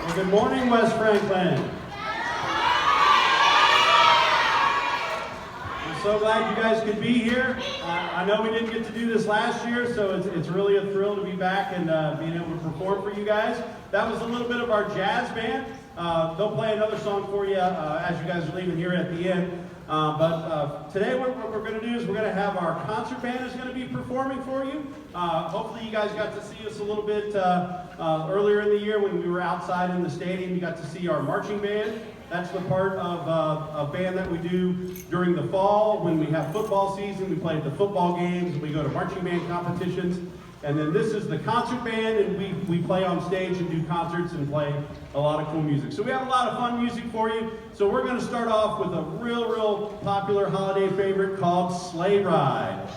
Well, good morning, West Franklin. I'm so glad you guys could be here. I know we didn't get to do this last year, so it's really a thrill to be back and being able to perform for you guys. That was a little bit of our jazz band. They'll play another song for you as you guys are leaving here at the end. But today what we're going to do is we're going to have our concert band is going to be performing for you. Hopefully you guys got to see us a little bit earlier in the year when we were outside in the stadium. You got to see our marching band. That's the part of a band that we do during the fall when we have football season. We play at the football games, we go to marching band competitions. And then this is the concert band, and we play on stage and do concerts and play a lot of cool music. So we have a lot of fun music for you. So we're going to start off with a real popular holiday favorite called Sleigh Ride.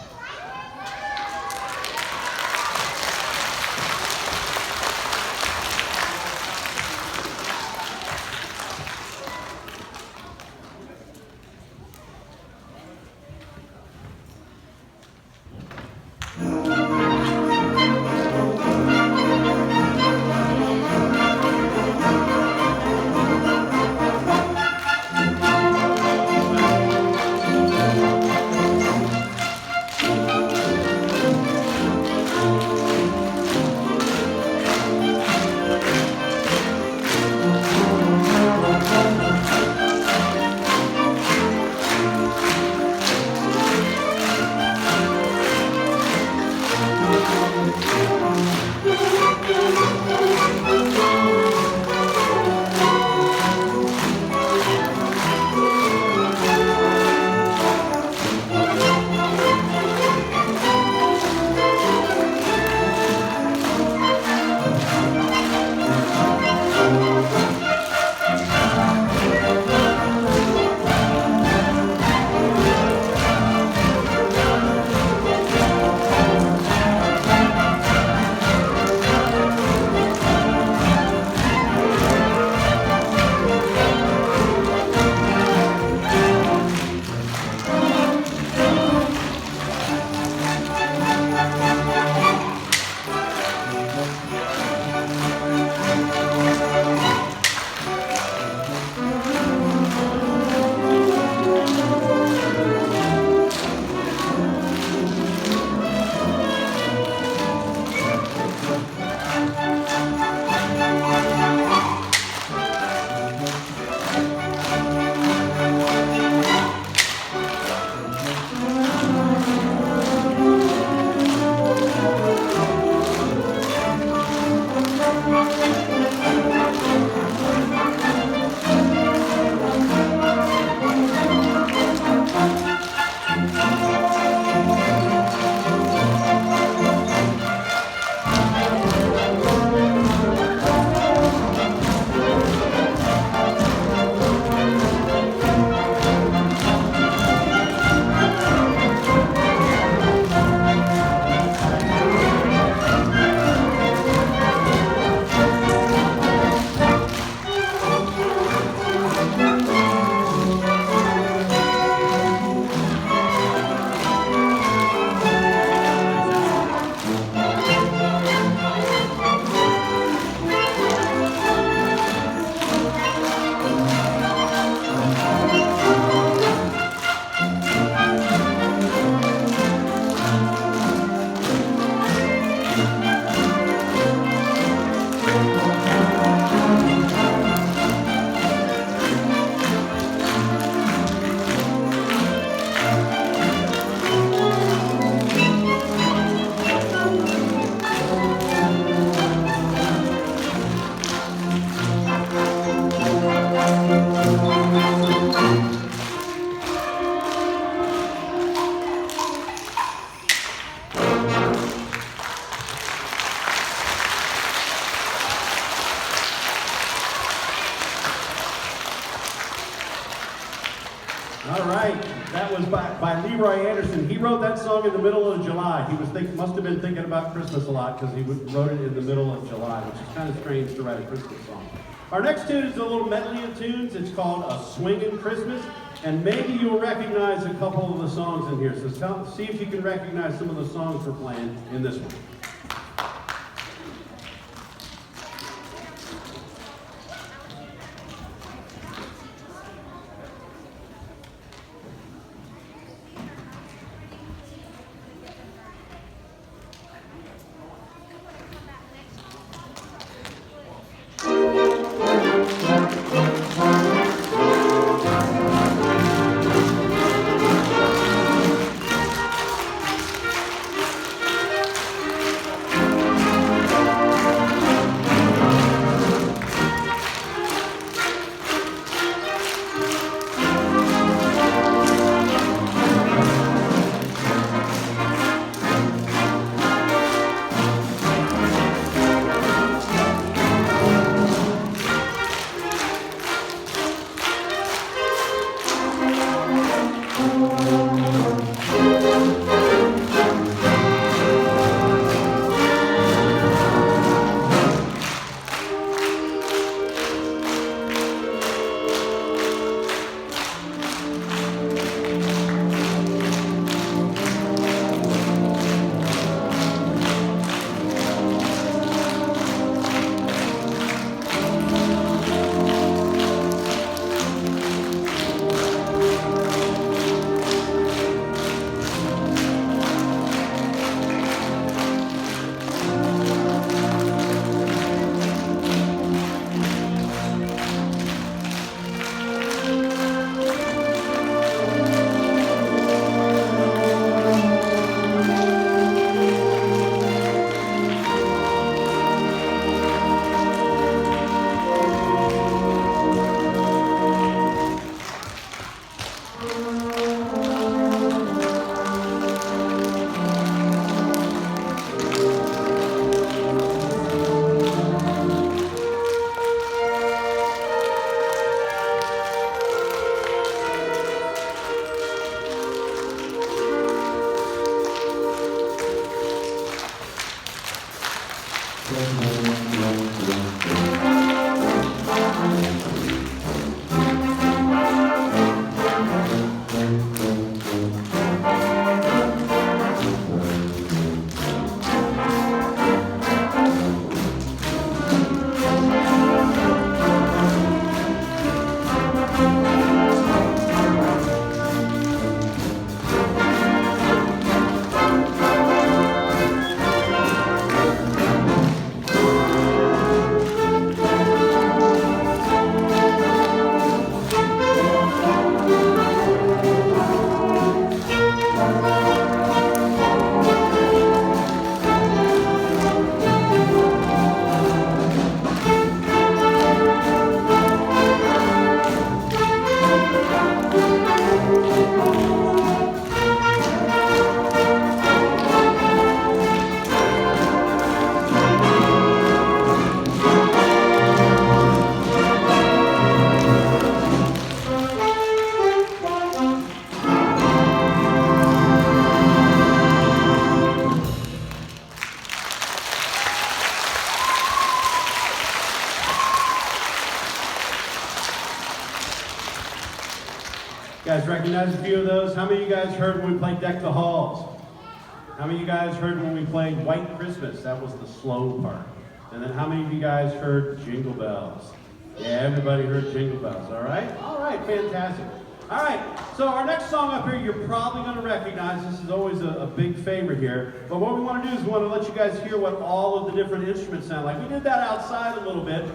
All right, that was by Leroy Anderson. He wrote that song in the middle of July. He must have been thinking about Christmas a lot because he wrote it in the middle of July, which is kind of strange to write a Christmas song. Our next tune is a little medley of tunes. It's called A Swingin' Christmas, and maybe you'll recognize a couple of the songs in here. So see if you can recognize some of the songs we're playing in this one. You guys recognize a few of those? How many of you guys heard when we played Deck the Halls? How many of you guys heard when we played White Christmas? That was the slow part. And then how many of you guys heard Jingle Bells? Yeah, everybody heard Jingle Bells, all right? All right, fantastic. All right, so our next song up here, you're probably going to recognize. This is always a big favorite here. But what we want to do is we want to let you guys hear what all of the different instruments sound like. We did that outside a little bit.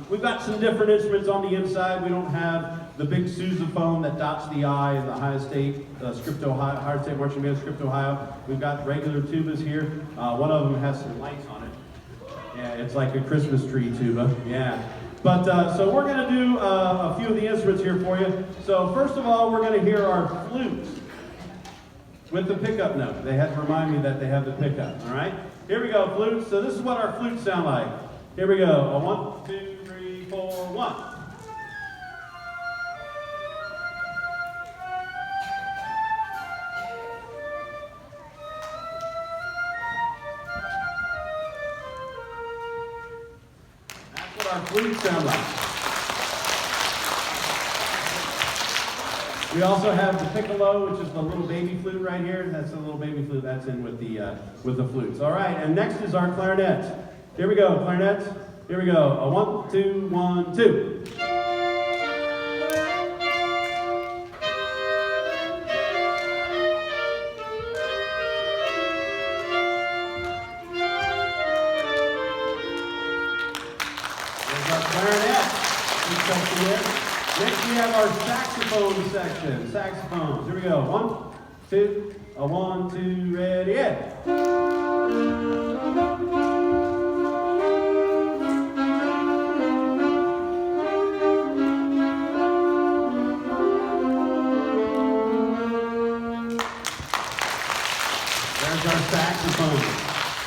We've got some different instruments on the inside. We don't have the big sousaphone that dots the I in the Ohio State Script Ohio, Ohio State Marching Band Script Ohio. We've got regular tubas here. One of them has some lights on it. Yeah, it's like a Christmas tree tuba. Yeah. But so we're going to do a few of the instruments here for you. So first of all, we're going to hear our flutes with the pickup note. They had to remind me that they have the pickup. All right. Here we go, flutes. So this is what our flutes sound like. Here we go. A 1, 2, 3, 4, 1. That's what our flutes sound like. We also have the piccolo, which is the little baby flute right here. That's the little baby flute that's in with the flutes. All right, and next is our clarinet. Here we go, clarinets. Here we go. A 1, 2, 1, 2. There's our clarinet section there. Next we have our saxophone section. Saxophones. Here we go. 1, 2. A 1, 2, ready, yeah. Our saxophone.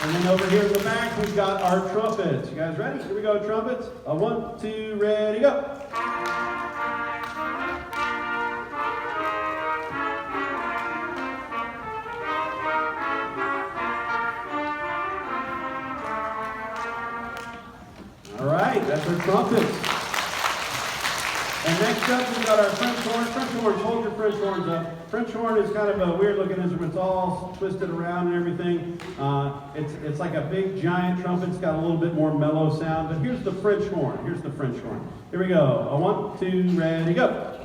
And then over here in the back, we've got our trumpets. You guys ready? Here we go, trumpets. A 1, 2, ready, go. All right, that's our trumpets. And next up, we've got our French horn. French horns, hold your French horns up. French horn is kind of a weird looking instrument. It's all twisted around and everything. It's like a big giant trumpet. It's got a little bit more mellow sound. But here's the French horn. Here's the French horn. Here we go. A 1, 2, ready, go.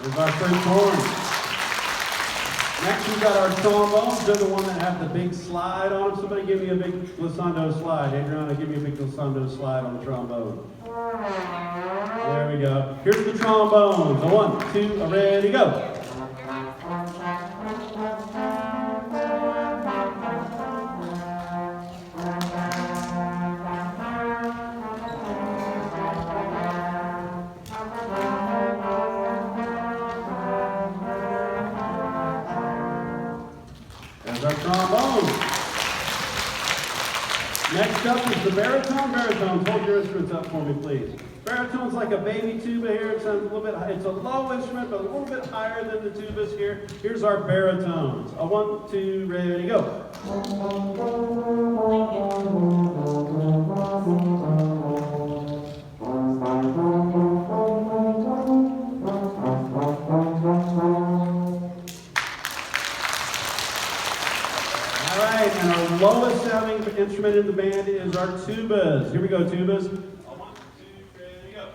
There's our French horn. Next we've got our trombones. They're the one that have the big slide on them. Somebody give me a big glissando slide. Adriana, give me a big glissando slide on the trombone. There we go. Here's the trombones. A 1, 2, ready, go. There's our trombone. Next up is the baritone. Baritones, hold your instruments up for me, please. Baritone's like a baby tuba here. It's a little bit. It's a low instrument, but a little bit higher than the tubas here. Here's our baritones. A 1, 2, ready, go. And our lowest sounding instrument in the band is our tubas. Here we go, tubas. 1, 2, ready, go.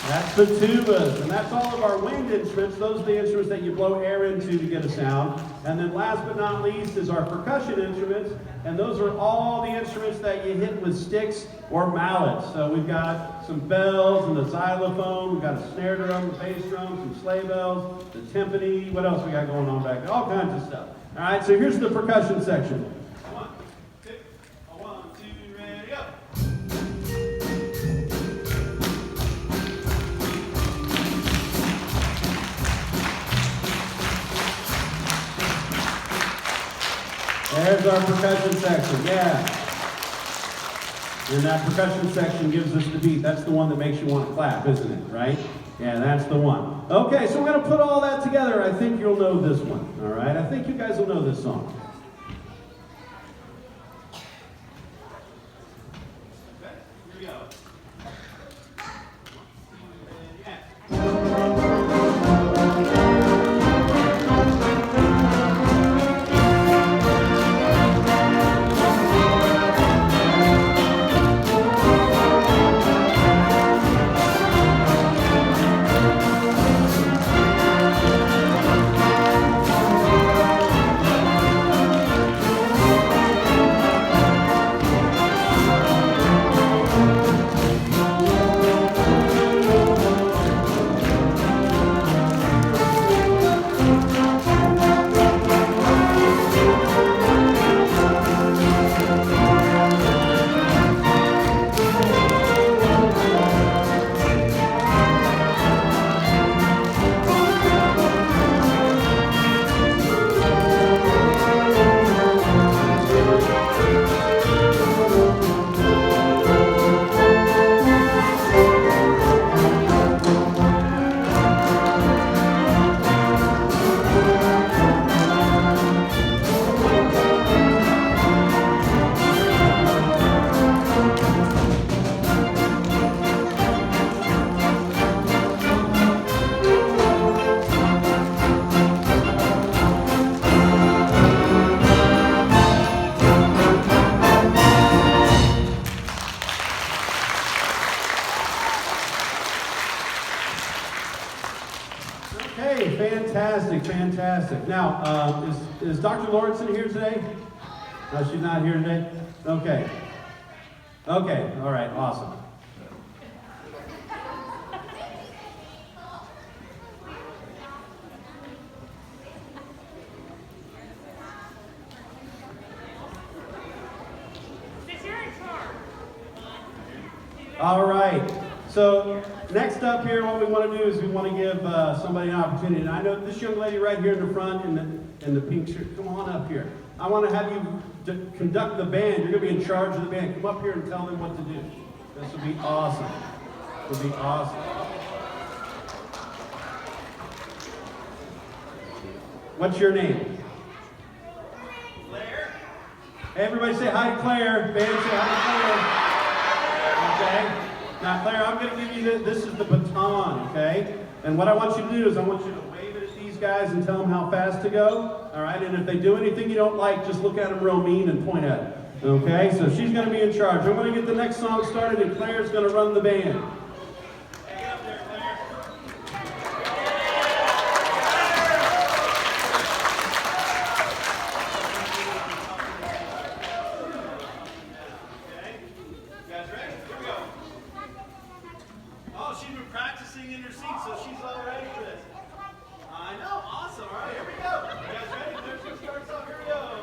That's the tubas, and that's all of our wind instruments. Those are the instruments that you blow air into to get a sound. And then last but not least is our percussion instruments, and those are all the instruments that you hit with sticks or mallets. So we've got some bells and the xylophone, we've got a snare drum, a bass drum, some sleigh bells, the timpani, what else we got going on back there? All kinds of stuff. All right, so here's the percussion section. 1, 2, 1, 2, ready, go. There's our percussion section, yeah. And that percussion section gives us the beat. That's the one that makes you want to clap, isn't it, right? Yeah, that's the one. Okay, so we're going to put all that together. I think you'll know this one, all right? I think you guys will know this song. Okay, here we go. Okay, fantastic, fantastic. Now, is Dr. Lawrenson here today? No, she's not here today? Okay. Okay, all right, awesome. All right. So next up here, what we want to do is we want to give somebody an opportunity. And I know this young lady right here in the front in the pink shirt. Come on up here. I want to have you conduct the band. You're going to be in charge of the band. Come up here and tell them what to do. This will be awesome. This will be awesome. What's your name? Claire. Hey, everybody say hi to Claire. Band, say hi to Claire. Okay. Now, Claire, I'm going to give you this is the baton, okay? And what I want you to do is I want you to wave it at these guys and tell them how fast to go, all right? And if they do anything you don't like, just look at them real mean and point at them, okay? So she's going to be in charge. I'm going to get the next song started, and Claire's going to run the band. Hey, get up there, Claire. Okay, you guys ready? Here we go. Oh, she's been practicing in her seat, so she's all ready for this. I know, awesome. All right, here we go. You guys ready? There's who starts off. Here we go.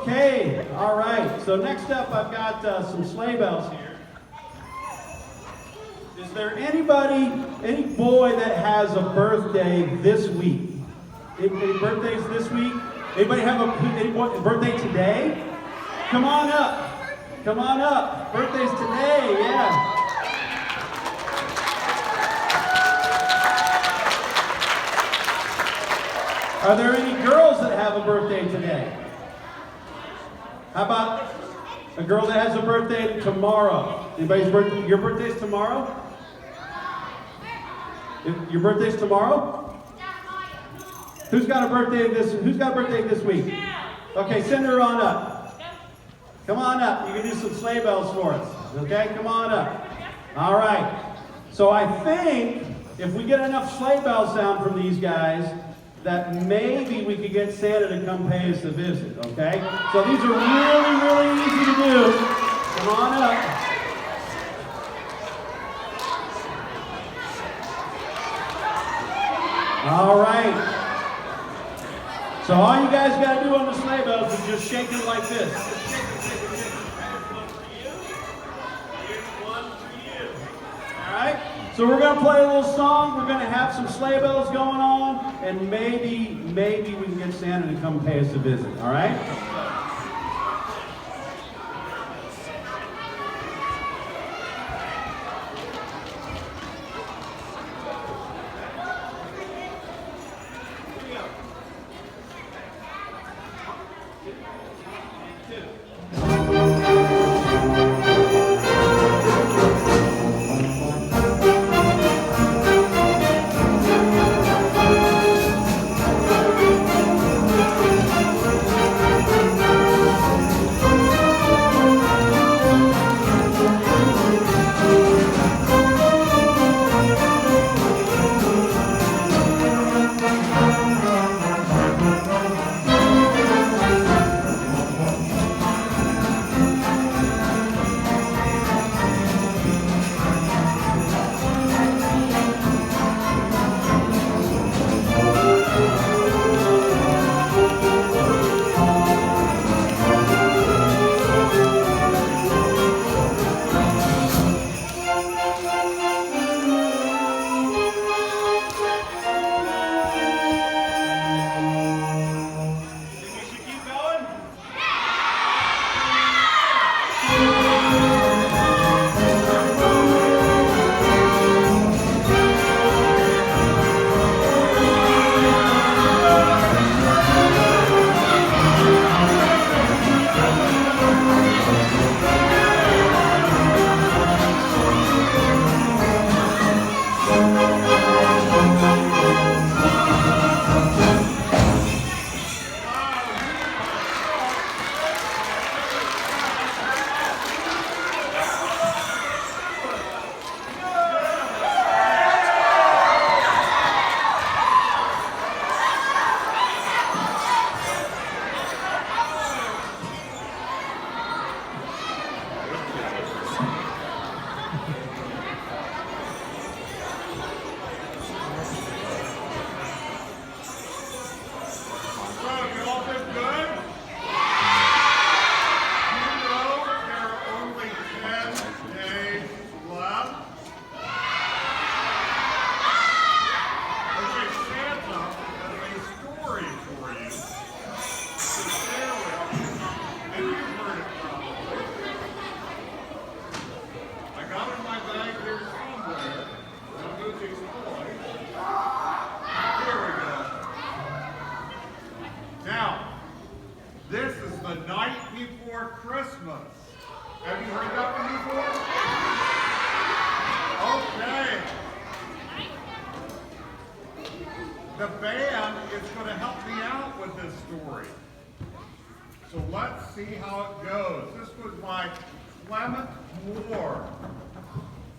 Okay, all right. So next up, I've got some sleigh bells here. Is there any boy that has a birthday this week? Any birthdays this week? Anybody have a birthday today? Come on up. Come on up. Birthdays today, yeah. Are there any girls that have a birthday today? How about a girl that has a birthday tomorrow? Anybody's birthday? Your birthday's tomorrow? Your birthday's tomorrow? Who's got a birthday this week? Okay, send her on up. Come on up. You can do some sleigh bells for us. Okay, come on up. All right. So I think if we get enough sleigh bell sound from these guys, that maybe we could get Santa to come pay us a visit, okay? So these are really, really easy to do. Come on up. All right. So all you guys got to do on the sleigh bells is just shake it like this. Just shake it, shake it, shake it. Here's one for you. Here's one for you. All right? So we're going to play a little song. We're going to have some sleigh bells going on, and maybe we can get Santa to come pay us a visit. All right? The band is going to help me out with this story. So let's see how it goes. This was by Clement Moore.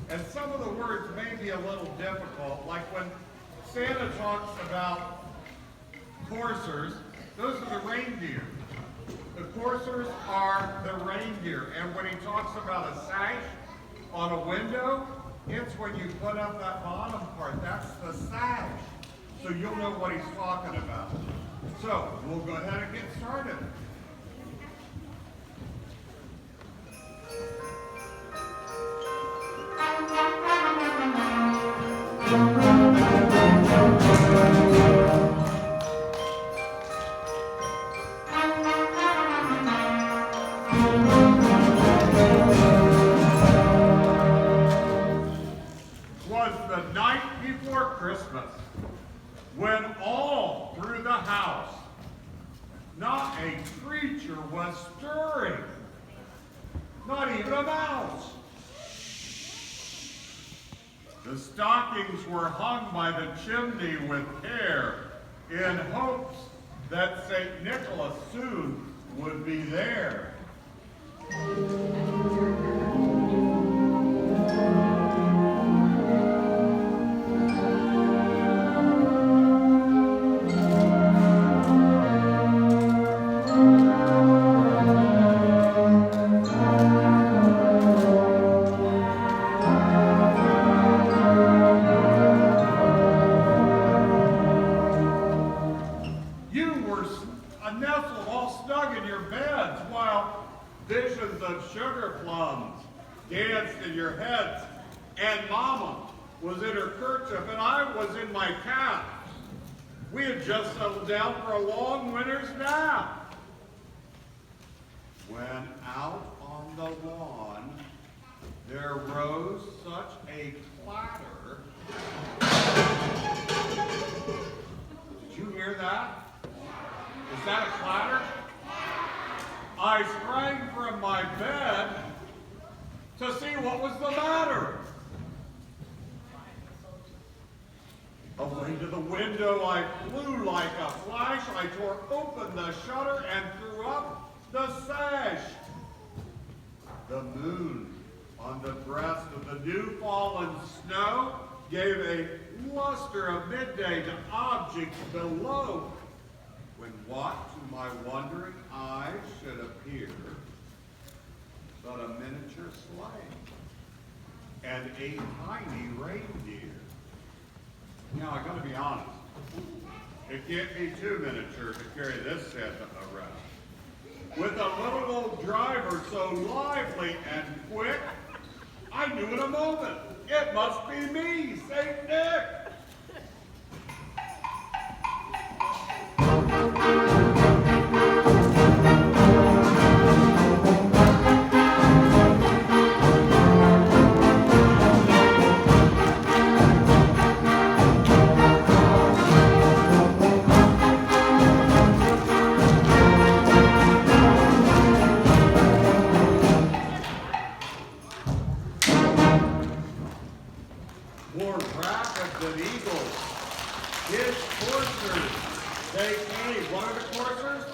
And some of the words may be a little difficult, like when Santa talks about coursers, those are the reindeer. The coursers are the reindeer. And when he talks about a sash on a window, it's when you put up that bottom part. That's the sash. So you'll know what he's talking about. So we'll go ahead and get started. a creature was stirring. Not even a mouse. The stockings were hung by the chimney with care in hopes that St. Nicholas soon would be there. Nestled all snug in your beds while visions of sugar plums danced in your heads, and Mama was in her kerchief and I was in my cap. We had just settled down for a long winter's nap. When out on the lawn there rose such a clatter. Did you hear that? Is that a clatter? I sprang from my bed to see what was the matter. Away to the window I flew like a flash. I tore open the shutter and threw up the sash. The moon on the breast of the new fallen snow gave a luster of midday to objects below. When what to my wondering eyes should appear but a miniature sleigh and a tiny reindeer. Now, I gotta be honest, it can't be too miniature to carry this Santa around. With a little old driver so lively and quick, I knew in a moment, it must be me, St. Nick. More rapid than eagles, his coursers, they came. What are the coursers?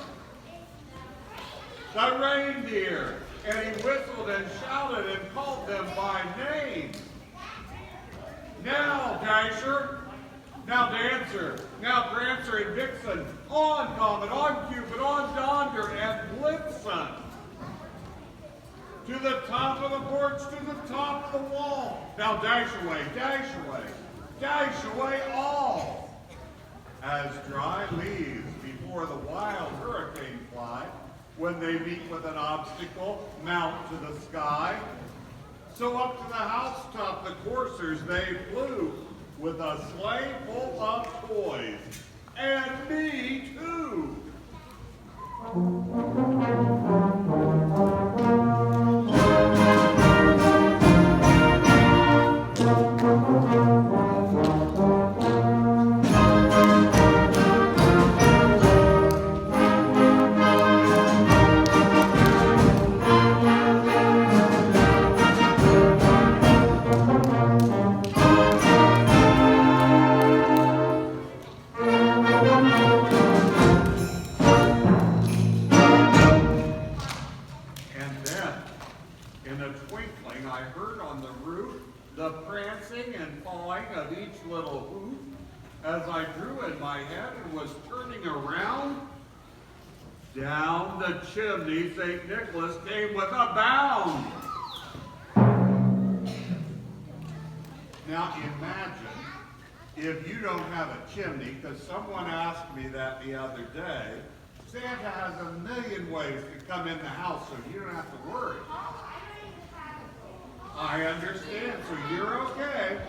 The reindeer. And he whistled and shouted and called them by name. Now, Dasher. Now, Dancer. Now, Prancer and Vixen. On Comet, on Cupid, on Donder and Blitzen. To the top of the porch, to the top of the wall. Now dash away, dash away all. As dry leaves before the wild hurricane fly, when they meet with an obstacle, mount to the sky. So up to the housetop the coursers they flew, with a sleigh full of toys, and me too. I heard on the roof the prancing and pawing of each little hoof. As I drew in my head and was turning around, down the chimney St. Nicholas came with a bound. Now imagine if you don't have a chimney, because someone asked me that the other day. Santa has a million ways to come in the house, so you don't have to worry. I understand, so you're okay.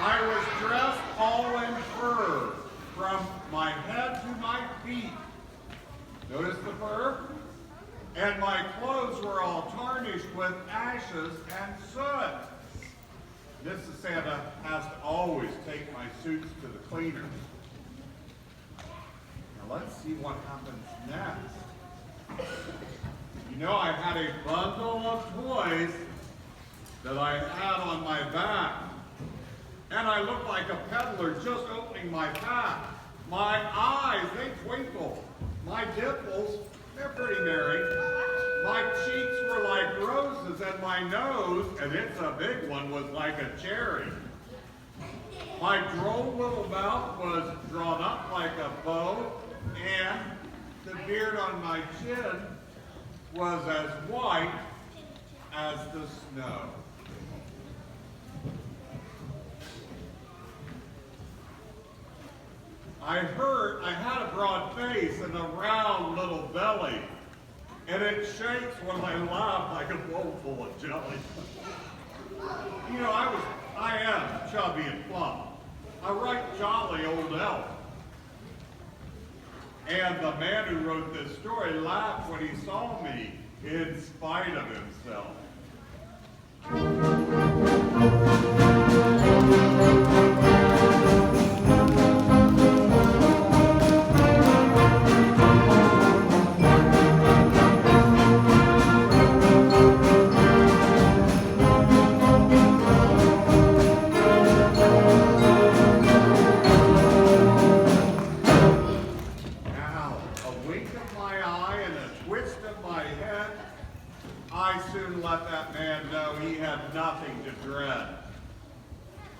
I was dressed all in fur, from my head to my feet. Notice the fur? And my clothes were all tarnished with ashes and soot. Mrs. Santa has to always take my suits to the cleaners. Now let's see what happens next. You know, I had a bundle of toys that I had on my back. And I looked like a peddler just opening my pack. My eyes, they twinkle. My dimples, they're pretty merry. My cheeks were like roses, and my nose, and it's a big one, was like a cherry. My droll little mouth was drawn up like a bow, and the beard on my chin was as white as the snow. I heard I had a broad face and a round little belly, and it shakes when I laugh like a bowl full of jelly. You know, I am chubby and plump, a right jolly old elf. And the man who wrote this story laughed when he saw me in spite of himself. I soon let that man know he had nothing to dread.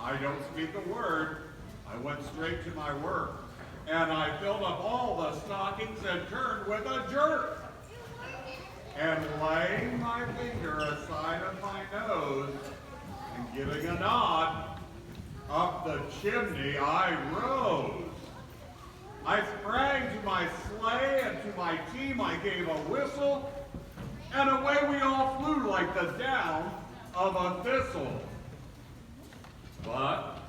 I don't speak a word. I went straight to my work, and I filled up all the stockings and turned with a jerk. And laying my finger aside of my nose and giving a nod, up the chimney I rose. I sprang to my sleigh, and to my team I gave a whistle, and away we all flew like the down of a thistle. But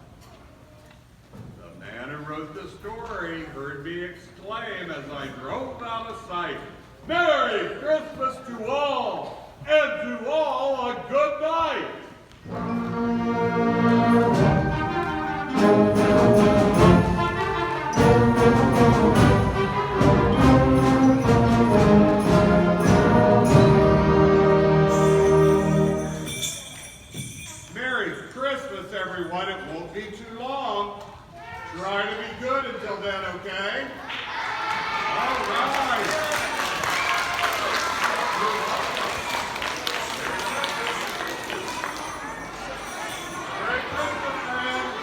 the man who wrote the story heard me exclaim as I drove out of sight, "Merry Christmas to all, and to all a good night." Everyone, it won't be too long. Try to be good until then, okay? All right. Merry Christmas, man.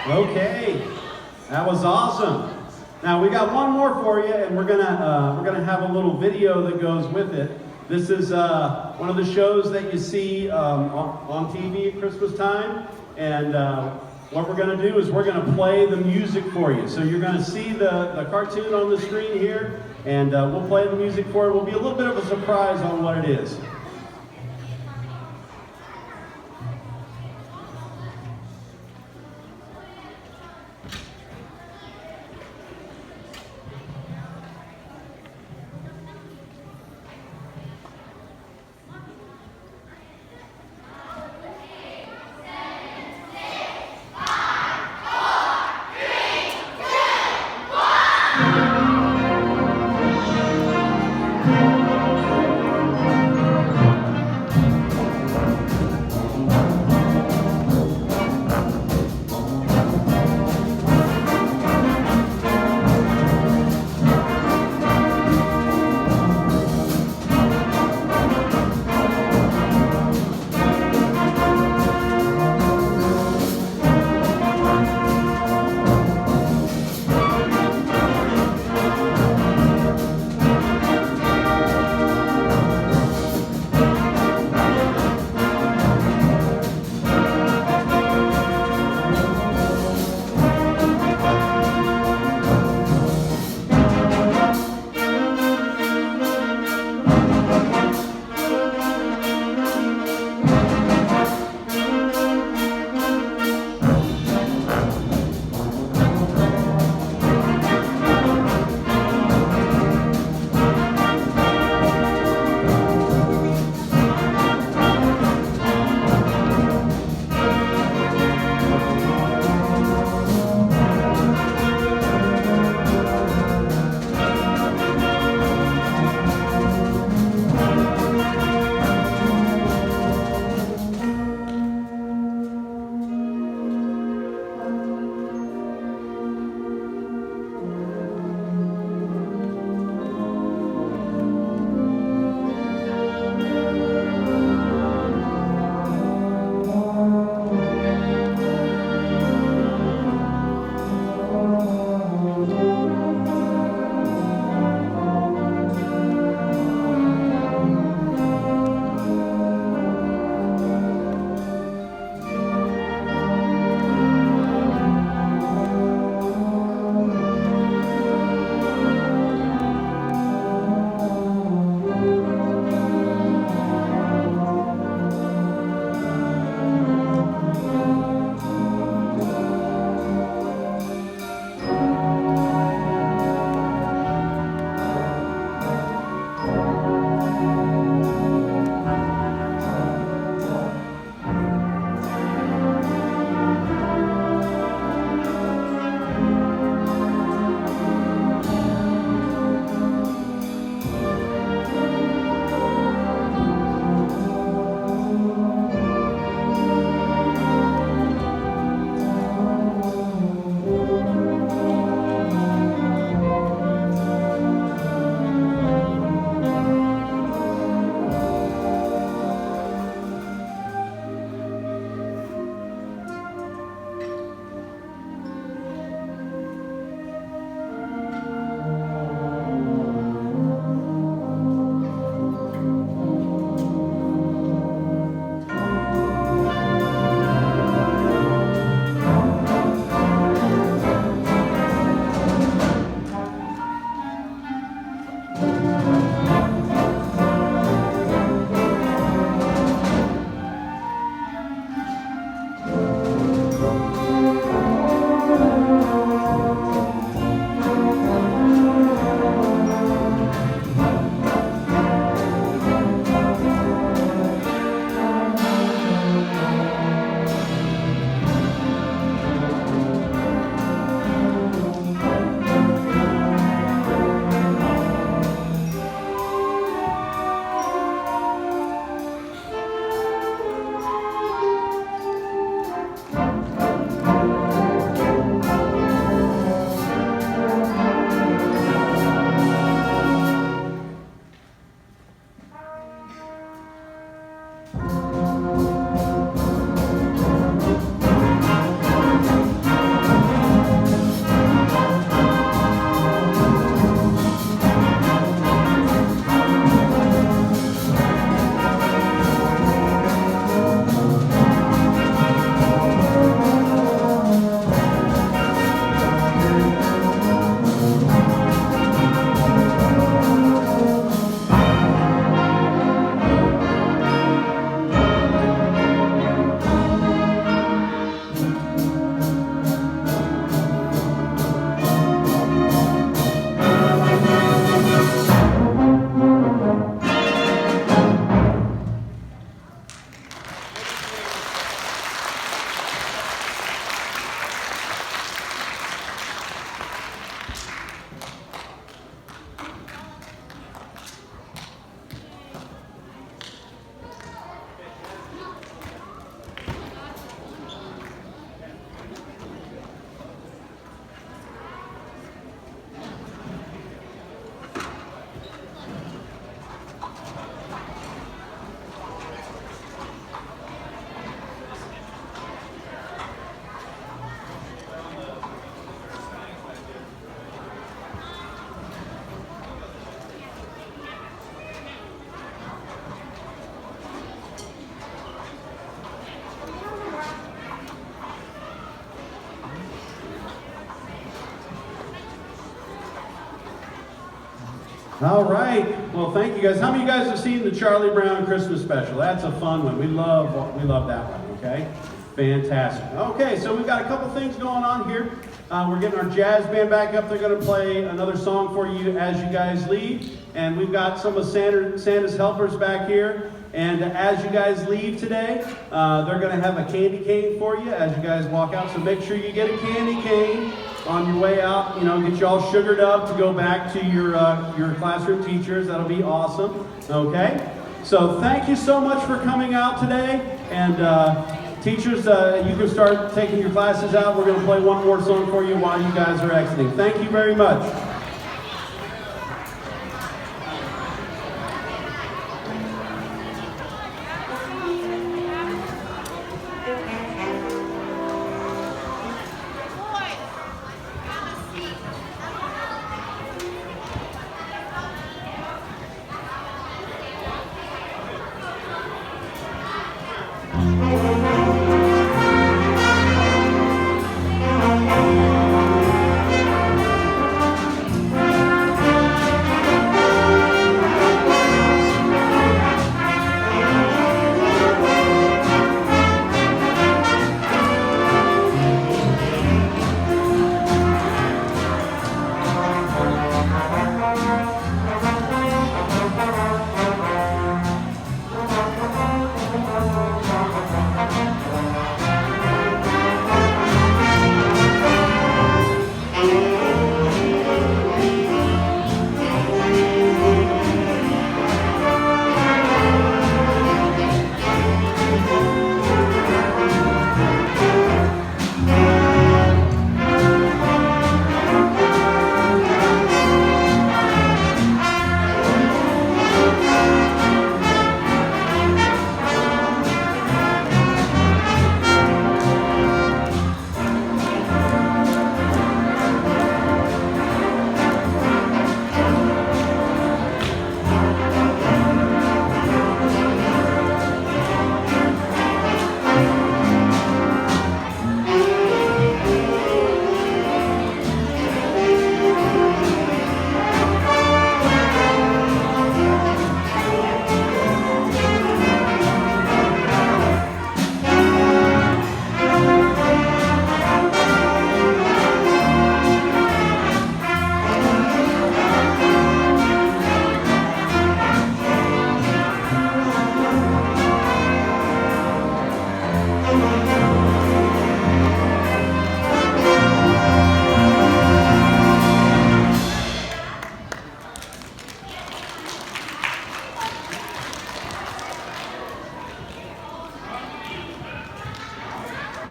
Okay, that was awesome. Now we got one more for you, and we're gonna have a little video that goes with it. This is one of the shows that you see on TV at Christmas time, and what we're gonna do is we're gonna play the music for you. So you're gonna see the cartoon on the screen here, and we'll play the music for it. It will be a little bit of a surprise on what it is. All right. Well, thank you guys. How many of you guys have seen the Charlie Brown Christmas special? That's a fun one. We love that one. Okay. Fantastic. Okay, so we've got a couple things going on here. We're getting our jazz band back up. They're going to play another song for you as you guys leave. And we've got some of Santa's helpers back here. And as you guys leave today, they're going to have a candy cane for you as you guys walk out. So make sure you get a candy cane on your way out. You know, get you all sugared up to go back to your classroom teachers. That'll be awesome. Okay? So thank you so much for coming out today. And teachers, you can start taking your classes out. We're going to play one more song for you while you guys are exiting. Thank you very much.